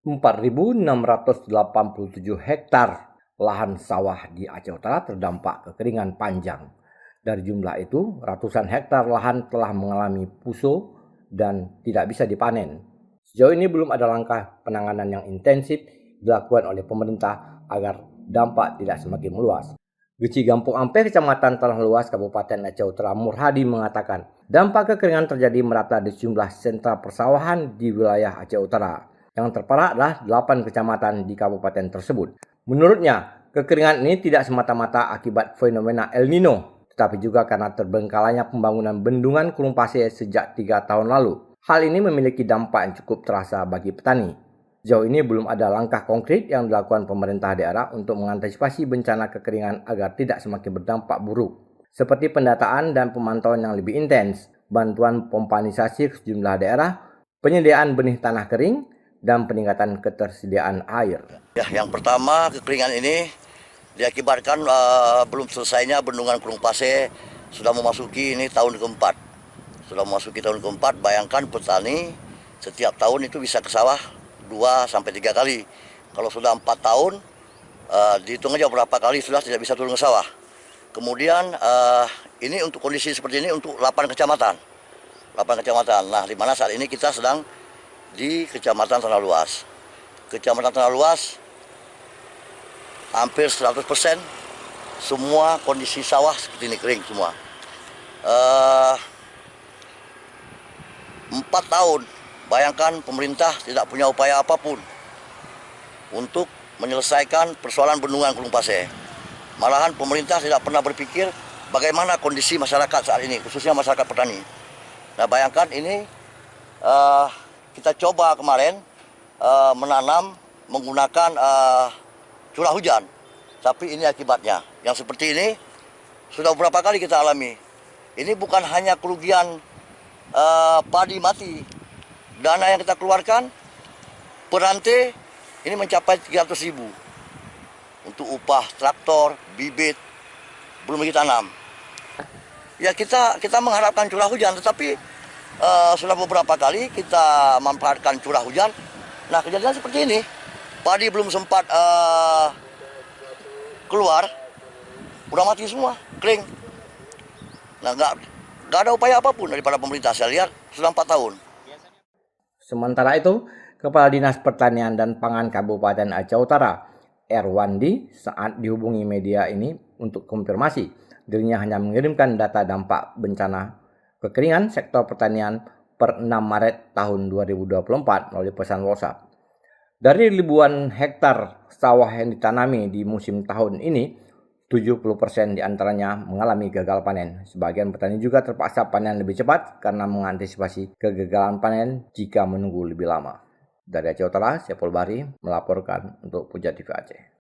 4.687 hektar lahan sawah di Aceh Utara terdampak kekeringan panjang. Dari jumlah itu, ratusan hektar lahan telah mengalami puso dan tidak bisa dipanen. Sejauh ini belum ada langkah penanganan yang intensif dilakukan oleh pemerintah agar dampak tidak semakin meluas. Geci Gampung Ampe, Kecamatan Tanah Luas, Kabupaten Aceh Utara, Murhadi mengatakan, dampak kekeringan terjadi merata di sejumlah sentra persawahan di wilayah Aceh Utara. Yang terparah adalah 8 kecamatan di kabupaten tersebut. Menurutnya, kekeringan ini tidak semata-mata akibat fenomena El Nino, tetapi juga karena terbengkalainya pembangunan bendungan Kurung Pasir sejak 3 tahun lalu. Hal ini memiliki dampak yang cukup terasa bagi petani. Sejauh ini belum ada langkah konkret yang dilakukan pemerintah daerah untuk mengantisipasi bencana kekeringan agar tidak semakin berdampak buruk. Seperti pendataan dan pemantauan yang lebih intens, bantuan pompanisasi ke sejumlah daerah, penyediaan benih tanah kering, dan peningkatan ketersediaan air. Ya, yang pertama, kekeringan ini diakibatkan belum selesainya bendungan Kurung Pasir, sudah memasuki ini tahun keempat. Sudah memasuki tahun keempat, bayangkan petani setiap tahun itu bisa ke sawah 2-3 kali. Kalau sudah 4 tahun, dihitung aja berapa kali sudah tidak bisa turun ke sawah. Kemudian ini untuk kondisi seperti ini untuk 8 kecamatan. 8 kecamatan. Nah, di mana saat ini kita sedang di Kecamatan Tanah Luas. Kecamatan Tanah Luas hampir 100% semua kondisi sawah seperti ini kering semua. 4 tahun, bayangkan pemerintah tidak punya upaya apapun untuk menyelesaikan persoalan bendungan Kurung Pasir. Malahan pemerintah tidak pernah berpikir bagaimana kondisi masyarakat saat ini, khususnya masyarakat petani. Nah, bayangkan ini kita coba kemarin menanam menggunakan curah hujan, tapi ini akibatnya. Yang seperti ini sudah beberapa kali kita alami. Ini bukan hanya kerugian padi mati. Dana yang kita keluarkan per rantai ini mencapai 300.000 untuk upah traktor, bibit, belum lagi tanam. Ya kita mengharapkan curah hujan, tetapi sudah beberapa kali kita memanfaatkan curah hujan. Nah, kejadian seperti ini, padi belum sempat keluar, udah mati semua, kering. Nah, nggak ada upaya apapun daripada pemerintah. Saya lihat sudah 4 tahun. Sementara itu, Kepala Dinas Pertanian dan Pangan Kabupaten Aceh Utara, Erwandi, saat dihubungi media ini untuk konfirmasi, dirinya hanya mengirimkan data dampak bencana kekeringan sektor pertanian per 6 Maret tahun 2024 melalui pesan WhatsApp. Dari ribuan hektar sawah yang ditanami di musim tahun ini, 70% diantaranya mengalami gagal panen. Sebagian petani juga terpaksa panen lebih cepat karena mengantisipasi kegagalan panen jika menunggu lebih lama. Dari Aceh Utara, Syepul Bahri melaporkan untuk Puja TV Aceh.